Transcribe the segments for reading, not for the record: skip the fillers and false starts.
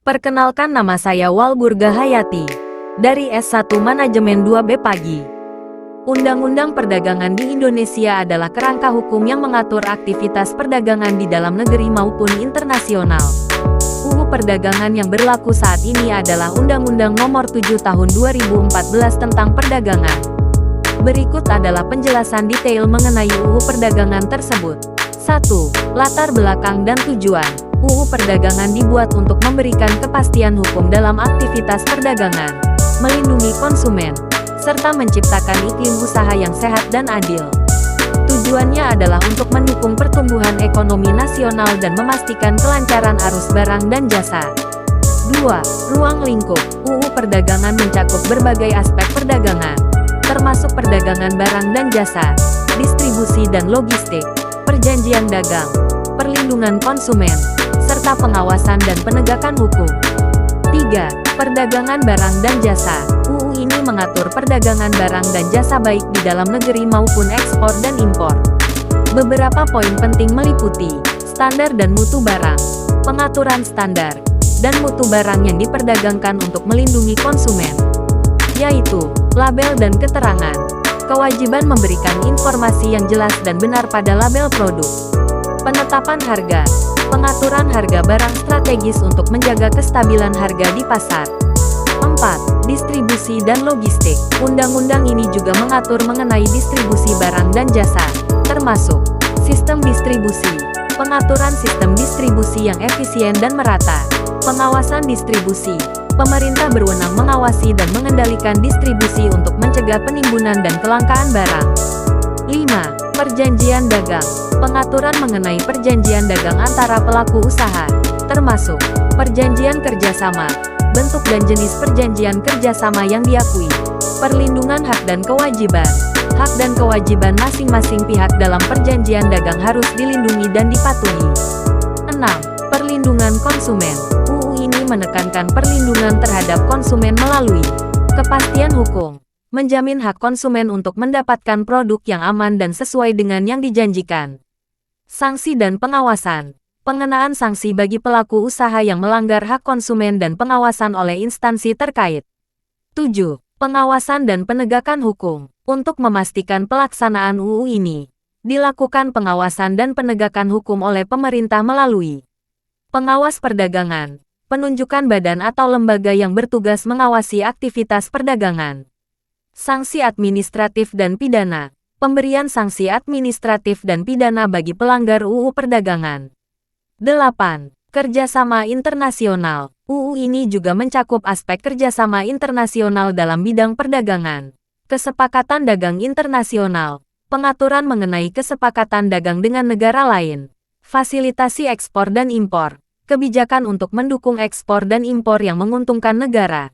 Perkenalkan, nama saya Walburga Hayati, dari S1 Manajemen 2B Pagi. Undang-undang perdagangan di Indonesia adalah kerangka hukum yang mengatur aktivitas perdagangan di dalam negeri maupun internasional. UU Perdagangan yang berlaku saat ini adalah Undang-Undang Nomor 7 Tahun 2014 tentang Perdagangan. Berikut adalah penjelasan detail mengenai UU Perdagangan tersebut. 1. Latar belakang dan tujuan. UU Perdagangan dibuat untuk memberikan kepastian hukum dalam aktivitas perdagangan, melindungi konsumen, serta menciptakan iklim usaha yang sehat dan adil. Tujuannya adalah untuk mendukung pertumbuhan ekonomi nasional dan memastikan kelancaran arus barang dan jasa. 2. Ruang lingkup. UU Perdagangan mencakup berbagai aspek perdagangan, termasuk perdagangan barang dan jasa, distribusi dan logistik, perjanjian dagang, perlindungan konsumen, serta pengawasan dan penegakan hukum. 3. Perdagangan barang dan jasa. UU ini mengatur perdagangan barang dan jasa baik di dalam negeri maupun ekspor dan impor. Beberapa poin penting meliputi standar dan mutu barang, pengaturan standar, dan mutu barang yang diperdagangkan untuk melindungi konsumen, yaitu label dan keterangan, kewajiban memberikan informasi yang jelas dan benar pada label produk, penetapan harga, pengaturan harga barang strategis untuk menjaga kestabilan harga di pasar. 4. Distribusi dan logistik. Undang-undang ini juga mengatur mengenai distribusi barang dan jasa, termasuk sistem distribusi, pengaturan sistem distribusi yang efisien dan merata, pengawasan distribusi. Pemerintah berwenang mengawasi dan mengendalikan distribusi untuk mencegah penimbunan dan kelangkaan barang. 5. Perjanjian dagang. Pengaturan mengenai perjanjian dagang antara pelaku usaha, termasuk perjanjian kerjasama, bentuk dan jenis perjanjian kerjasama yang diakui, perlindungan hak dan kewajiban. Hak dan kewajiban masing-masing pihak dalam perjanjian dagang harus dilindungi dan dipatuhi. 6. Perlindungan konsumen. UU ini menekankan perlindungan terhadap konsumen melalui kepastian hukum, menjamin hak konsumen untuk mendapatkan produk yang aman dan sesuai dengan yang dijanjikan. Sanksi dan pengawasan. Pengenaan sanksi bagi pelaku usaha yang melanggar hak konsumen dan pengawasan oleh instansi terkait. 7. Pengawasan dan penegakan hukum. Untuk memastikan pelaksanaan UU ini, dilakukan pengawasan dan penegakan hukum oleh pemerintah melalui pengawas perdagangan, penunjukan badan atau lembaga yang bertugas mengawasi aktivitas perdagangan. Sanksi administratif dan pidana. Pemberian sanksi administratif dan pidana bagi pelanggar UU Perdagangan. 8. Kerjasama internasional. UU ini juga mencakup aspek kerjasama internasional dalam bidang perdagangan, kesepakatan dagang internasional, pengaturan mengenai kesepakatan dagang dengan negara lain, fasilitasi ekspor dan impor, kebijakan untuk mendukung ekspor dan impor yang menguntungkan negara.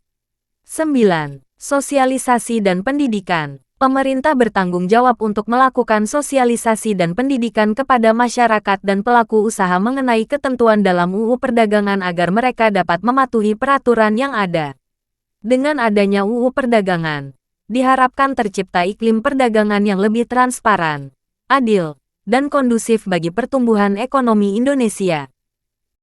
9. Sosialisasi dan pendidikan. Pemerintah bertanggung jawab untuk melakukan sosialisasi dan pendidikan kepada masyarakat dan pelaku usaha mengenai ketentuan dalam UU Perdagangan agar mereka dapat mematuhi peraturan yang ada. Dengan adanya UU Perdagangan, diharapkan tercipta iklim perdagangan yang lebih transparan, adil, dan kondusif bagi pertumbuhan ekonomi Indonesia.